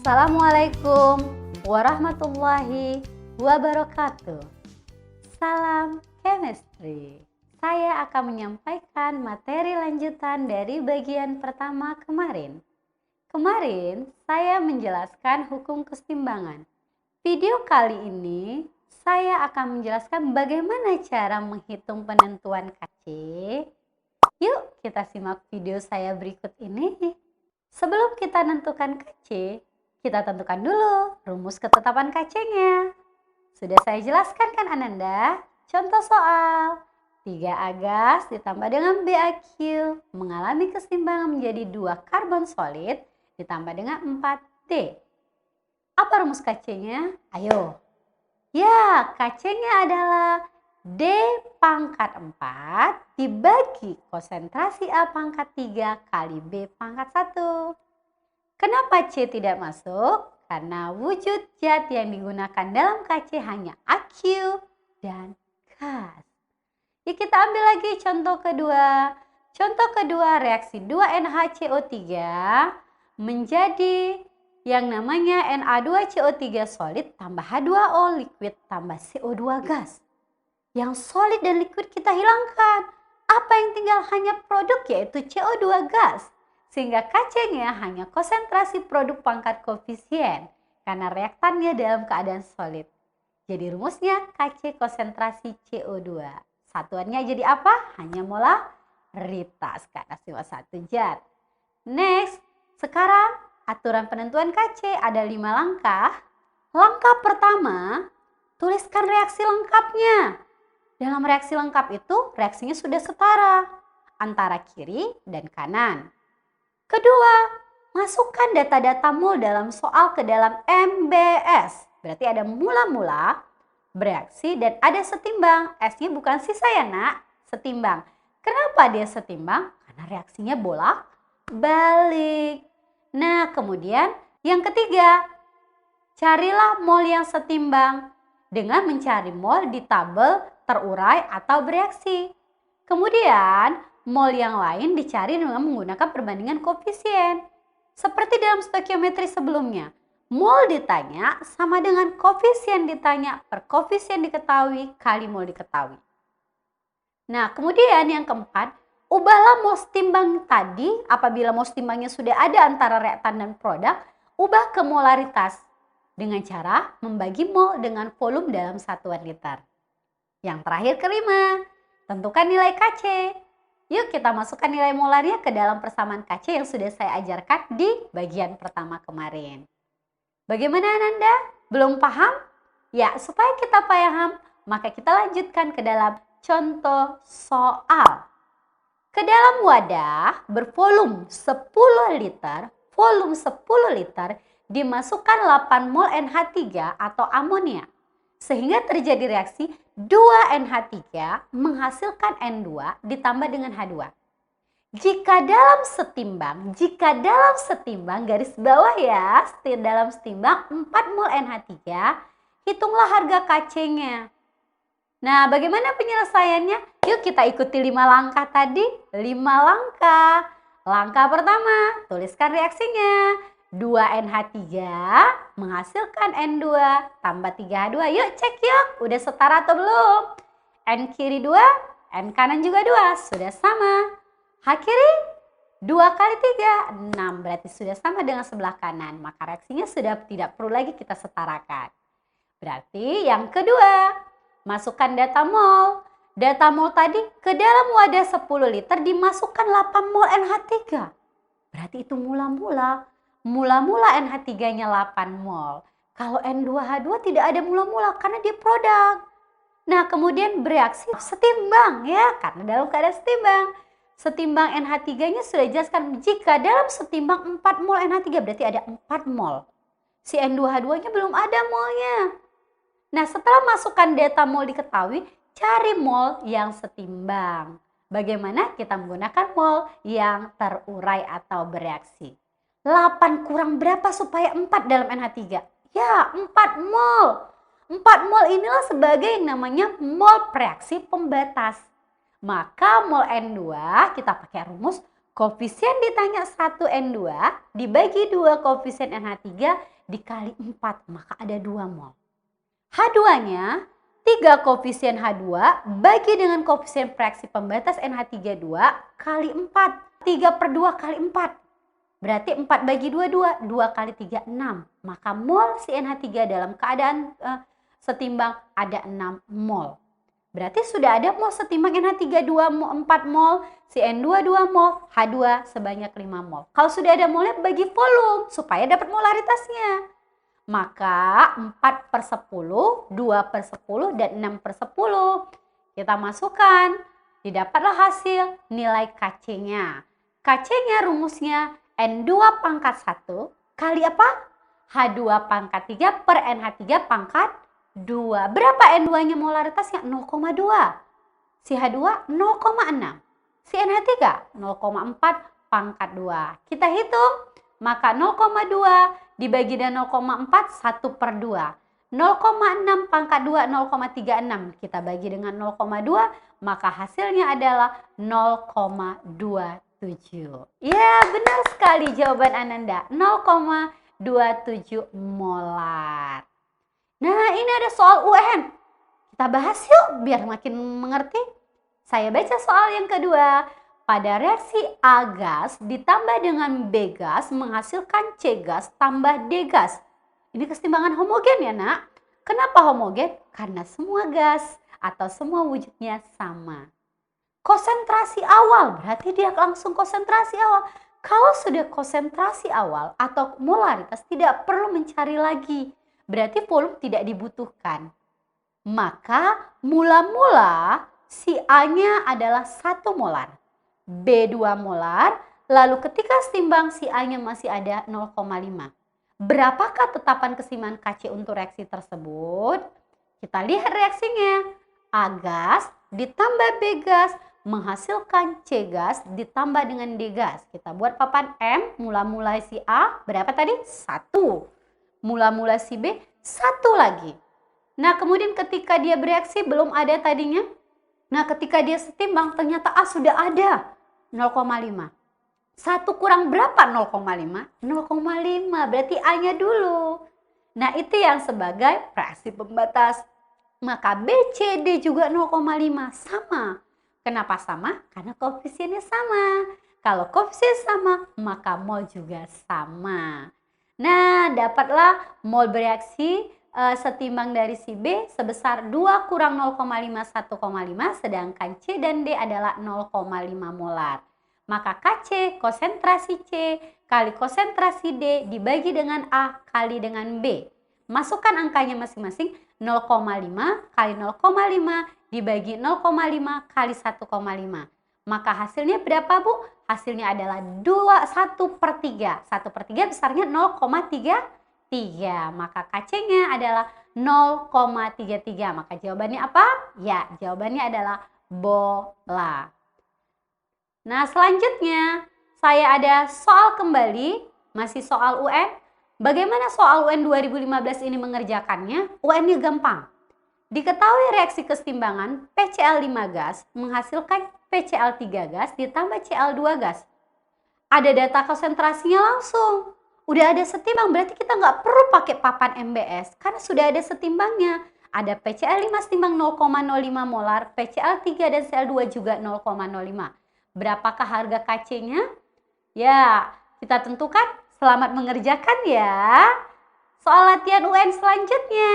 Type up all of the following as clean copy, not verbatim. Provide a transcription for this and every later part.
Assalamualaikum warahmatullahi wabarakatuh. Salam chemistry. Saya akan menyampaikan materi lanjutan dari bagian pertama kemarin. Kemarin saya menjelaskan hukum kesetimbangan. Video kali ini saya akan menjelaskan bagaimana cara menghitung penentuan KC. Yuk kita simak video saya berikut ini. Sebelum kita tentukan KC, kita tentukan dulu rumus ketetapan KC-nya. Sudah saya jelaskan kan Ananda? Contoh soal 3A gas ditambah dengan BAQ mengalami kesetimbangan menjadi 2 karbon solid ditambah dengan 4D. Apa rumus KC-nya? Ayo. Ya, KC-nya adalah D pangkat 4 dibagi konsentrasi A pangkat 3 kali B pangkat 1. Kenapa C tidak masuk? Karena wujud zat yang digunakan dalam KC hanya AQ dan gas. Yuk kita ambil lagi contoh kedua. Contoh kedua, reaksi 2NaCO3 menjadi yang namanya Na2CO3 solid tambah H2O liquid tambah CO2 gas. Yang solid dan liquid kita hilangkan. Apa yang tinggal hanya produk yaitu CO2 gas. Sehingga KC-nya hanya konsentrasi produk pangkat koefisien. Karena reaktannya dalam keadaan solid. Jadi rumusnya KC konsentrasi CO2. Satuannya jadi apa? Hanya molaritas karena cuma satu zat. Next, sekarang aturan penentuan KC ada 5 langkah. Langkah pertama, tuliskan reaksi lengkapnya. Dalam reaksi lengkap itu reaksinya sudah setara antara kiri dan kanan. Kedua, masukkan data-data mol dalam soal ke dalam MBS. Berarti ada mula-mula, bereaksi, dan ada setimbang. S-nya bukan sisa ya nak, setimbang. Kenapa dia setimbang? Karena reaksinya bolak-balik. Nah kemudian yang ketiga, carilah mol yang setimbang dengan mencari mol di tabel terurai atau bereaksi. Kemudian mol yang lain dicari dengan menggunakan perbandingan koefisien. Seperti dalam stoikiometri sebelumnya, mol ditanya sama dengan koefisien ditanya per koefisien diketahui kali mol diketahui. Nah kemudian yang keempat, ubahlah mol setimbang tadi apabila mol setimbangnya sudah ada antara reaktan dan produk, ubah ke molaritas dengan cara membagi mol dengan volume dalam satuan liter. Yang terakhir kelima, tentukan nilai KC. Yuk kita masukkan nilai molarnya ke dalam persamaan KC yang sudah saya ajarkan di bagian pertama kemarin. Bagaimana Ananda? Belum paham? Ya, supaya kita paham, maka kita lanjutkan ke dalam contoh soal. Ke dalam wadah bervolume 10 liter, dimasukkan 8 mol NH3 atau amonia. Sehingga terjadi reaksi 2NH3 menghasilkan N2 ditambah dengan H2. Jika dalam setimbang garis bawah ya, dalam setimbang 4 mol NH3, hitunglah harga KC-nya. Nah, bagaimana penyelesaiannya? Yuk kita ikuti 5 langkah tadi. 5 langkah. Langkah pertama, tuliskan reaksinya. 2NH3 menghasilkan N2 tambah 3H2. Yuk cek yuk, udah setara atau belum? N kiri 2, N kanan juga 2. Sudah sama. H kiri 2 kali 3, 6. Berarti sudah sama dengan sebelah kanan. Maka reaksinya sudah tidak perlu lagi kita setarakan. Berarti yang kedua, masukkan data mol. Data mol tadi ke dalam wadah 10 liter dimasukkan 8 mol NH3. Berarti itu mula-mula NH3-nya 8 mol. Kalau N2H2 tidak ada mula-mula karena dia produk. Nah kemudian bereaksi setimbang ya, karena dalam keadaan setimbang. Setimbang NH3-nya sudah dijelaskan jika dalam setimbang 4 mol NH3 berarti ada 4 mol. Si N2H2-nya belum ada molnya. Nah setelah masukkan data mol diketahui, cari mol yang setimbang. Bagaimana kita menggunakan mol yang terurai atau bereaksi. 8 kurang berapa supaya 4 dalam NH3? Ya, 4 mol. 4 mol inilah sebagai yang namanya mol reaksi pembatas. Maka mol N2 kita pakai rumus koefisien ditanya 1 N2 dibagi 2 koefisien NH3 dikali 4, maka ada 2 mol. H2-nya 3 koefisien H2 bagi dengan koefisien reaksi pembatas NH32 kali 4. 3/2 kali 4. Berarti 4 bagi 2, 2. 2 kali 3, 6. Maka mol si NH3 dalam keadaan setimbang ada 6 mol. Berarti sudah ada mol setimbang NH3 4 mol, si N2 2 mol, H2 sebanyak 5 mol. Kalau sudah ada molnya bagi volume supaya dapat molaritasnya. Maka 4/10, 2/10, dan 6/10. Kita masukkan. Didapatlah hasil nilai Kc-nya. Kc-nya rumusnya N2 pangkat 1 kali apa? H2 pangkat 3 per NH3 pangkat 2. Berapa N2-nya molaritasnya? 0,2. Si H2 0,6. Si NH3 0,4 pangkat 2. Kita hitung. Maka 0,2 dibagi dengan 0,4 1/2. 0,6 pangkat 2 0,36. Kita bagi dengan 0,2 maka hasilnya adalah 0,27. Ya, benar sekali jawaban Ananda. 0,27 molar. Nah, ini ada soal UN. Kita bahas yuk biar makin mengerti. Saya baca soal yang kedua. Pada reaksi A gas ditambah dengan B gas menghasilkan C gas tambah D gas. Ini kesetimbangan homogen ya nak. Kenapa homogen? Karena semua gas atau semua wujudnya sama. Konsentrasi awal berarti dia langsung konsentrasi awal. Kalau sudah konsentrasi awal atau molaritas tidak perlu mencari lagi. Berarti volume tidak dibutuhkan. Maka mula-mula si A-nya adalah 1 molar. B 2 molar. Lalu ketika setimbang si A-nya masih ada 0,5. Berapakah tetapan keseimbangan Kc untuk reaksi tersebut? Kita lihat reaksinya. A gas ditambah B gas menghasilkan C gas ditambah dengan D gas. Kita buat papan M. Mula-mula si A berapa tadi? 1. Mula-mula si B 1 lagi. Nah, kemudian ketika dia bereaksi belum ada tadinya. Nah, ketika dia setimbang ternyata A sudah ada 0,5. 1 kurang berapa 0,5? 0,5. Berarti A-nya dulu. Nah, itu yang sebagai reaksi pembatas. Maka B, C, D juga 0,5. Sama. Kenapa sama? Karena koefisiennya sama. Kalau koefisien sama, maka mol juga sama. Nah, dapatlah mol bereaksi setimbang dari si B sebesar 2 kurang 0,5 1,5 sedangkan C dan D adalah 0,5 molar. Maka Kc konsentrasi C kali konsentrasi D dibagi dengan A kali dengan B. Masukkan angkanya masing-masing. 0,5 kali 0,5 dibagi 0,5 kali 1,5. Maka hasilnya berapa Bu? Hasilnya adalah 1/3. 1/3 besarnya 0,33. Maka Kc-nya adalah 0,33. Maka jawabannya apa? Ya, jawabannya adalah bola. Nah, selanjutnya saya ada soal kembali. Masih soal UN. Bagaimana soal UN 2015 ini mengerjakannya? UN-nya gampang. Diketahui reaksi kesetimbangan PCl5 gas menghasilkan PCl3 gas ditambah Cl2 gas. Ada data konsentrasinya langsung. Udah ada setimbang, berarti kita nggak perlu pakai papan MBS karena sudah ada setimbangnya. Ada PCl5 setimbang 0,05 molar, PCl3 dan Cl2 juga 0,05. Berapakah harga Kc-nya? Ya, kita tentukan. Selamat mengerjakan ya. Soal latihan UN selanjutnya.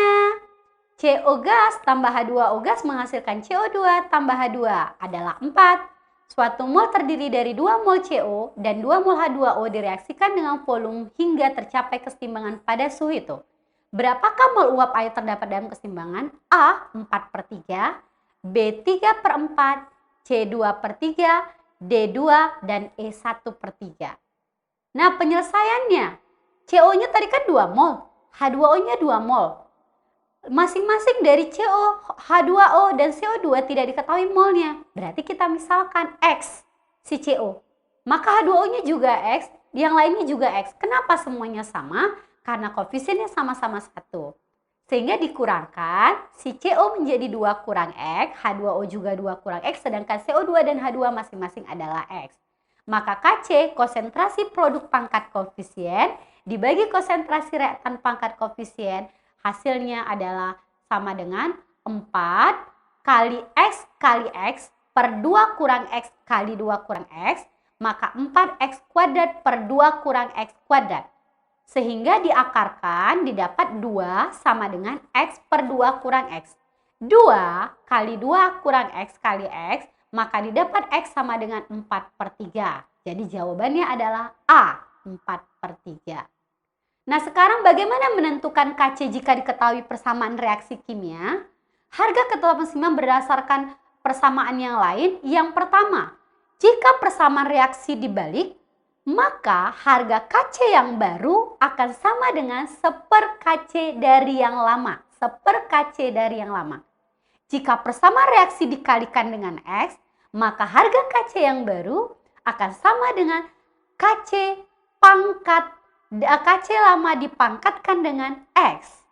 CO gas tambah H2O gas menghasilkan CO2 tambah H2 adalah 4. Suatu mol terdiri dari 2 mol CO dan 2 mol H2O direaksikan dengan volume hingga tercapai kesetimbangan pada suhu itu. Berapakah mol uap air terdapat dalam kesetimbangan? A 4/3, B 3/4, C 2/3, D 2, dan E 1/3. Nah, penyelesaiannya. CO-nya tadi kan 2 mol, H2O-nya 2 mol. Masing-masing dari CO, H2O, dan CO2 tidak diketahui molnya. Berarti kita misalkan X si CO. Maka H2O-nya juga X, yang lainnya juga X. Kenapa semuanya sama? Karena koefisiennya sama-sama 1. Sehingga dikurangkan, si CO menjadi 2 kurang X, H2O juga 2 kurang X, sedangkan CO2 dan H2 masing-masing adalah X. Maka Kc konsentrasi produk pangkat koefisien dibagi konsentrasi reaktan pangkat koefisien, hasilnya adalah sama dengan 4 kali X per 2 kurang X kali 2 kurang X, maka 4X kuadrat per 2 kurang X kuadrat. Sehingga diakarkan didapat 2 sama dengan X per 2 kurang X. 2 kali 2 kurang X kali X, maka didapat X sama dengan 4 per 3. Jadi jawabannya adalah A, 4 per 3. Nah, sekarang bagaimana menentukan Kc jika diketahui persamaan reaksi kimia? Harga ketetapan keseimbangan berdasarkan persamaan yang lain. Yang pertama, jika persamaan reaksi dibalik, maka harga Kc yang baru akan sama dengan 1/4 Kc dari yang lama. 1/4 Kc dari yang lama. Jika persamaan reaksi dikalikan dengan X, maka harga Kc yang baru akan sama dengan Kc lama dipangkatkan dengan X.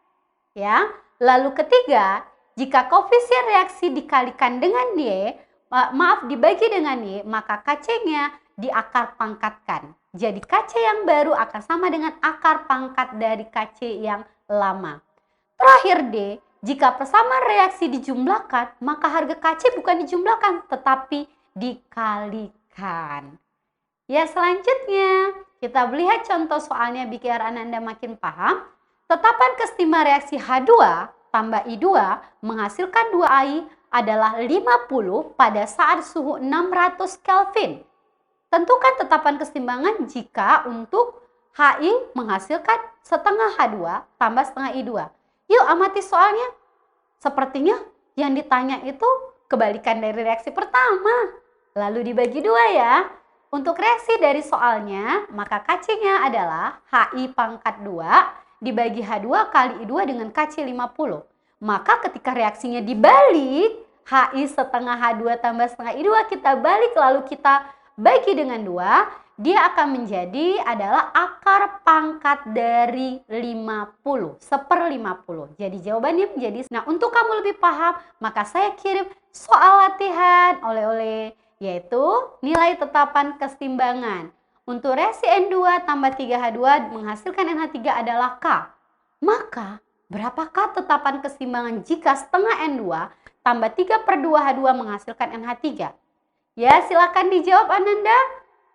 Ya. Lalu ketiga, jika koefisien reaksi dikalikan dengan Y, dibagi dengan Y, maka Kc-nya diakar pangkatkan. Jadi Kc yang baru akan sama dengan akar pangkat dari Kc yang lama. Terakhir D, jika persamaan reaksi dijumlahkan, maka harga Kc bukan dijumlahkan tetapi dikalikan. Ya, selanjutnya kita melihat contoh soalnya biar Anda makin paham. Tetapan kesetimbangan reaksi H2 tambah I2 menghasilkan 2AI adalah 50 pada saat suhu 600 Kelvin. Tentukan tetapan kesetimbangan jika untuk HI menghasilkan setengah H2 tambah setengah I2. Yuk amati soalnya. Sepertinya yang ditanya itu kebalikan dari reaksi pertama. Lalu dibagi 2 ya. Untuk reaksi dari soalnya, maka Kc-nya adalah HI pangkat 2 dibagi H2 kali I2 dengan Kc 50. Maka ketika reaksinya dibalik, HI setengah H2 tambah setengah I2 kita balik lalu kita bagi dengan 2, dia akan menjadi adalah akar pangkat dari 50, 1/50. Jadi jawabannya menjadi, nah untuk kamu lebih paham, maka saya kirim soal latihan oleh-oleh, yaitu nilai tetapan kesetimbangan. Untuk reaksi N2 tambah 3H2 menghasilkan NH3 adalah K. Maka berapakah tetapan kesetimbangan jika setengah N2 tambah 3/2H2 menghasilkan NH3? Ya, silakan dijawab Ananda.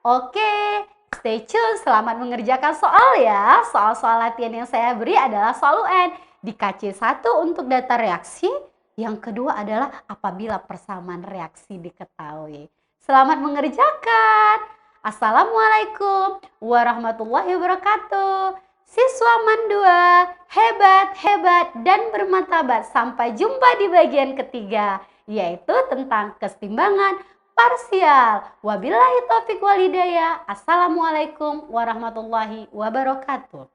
Oke, stay tune, selamat mengerjakan soal ya. Soal-soal latihan yang saya beri adalah soal UN. Di KC1 untuk data reaksi, yang kedua adalah apabila persamaan reaksi diketahui. Selamat mengerjakan. Assalamualaikum warahmatullahi wabarakatuh. Siswa Mandua, hebat dan bermartabat. Sampai jumpa di bagian ketiga, yaitu tentang kesetimbangan parsial. Wabillahi taufiq wal hidayah. Assalamualaikum warahmatullahi wabarakatuh.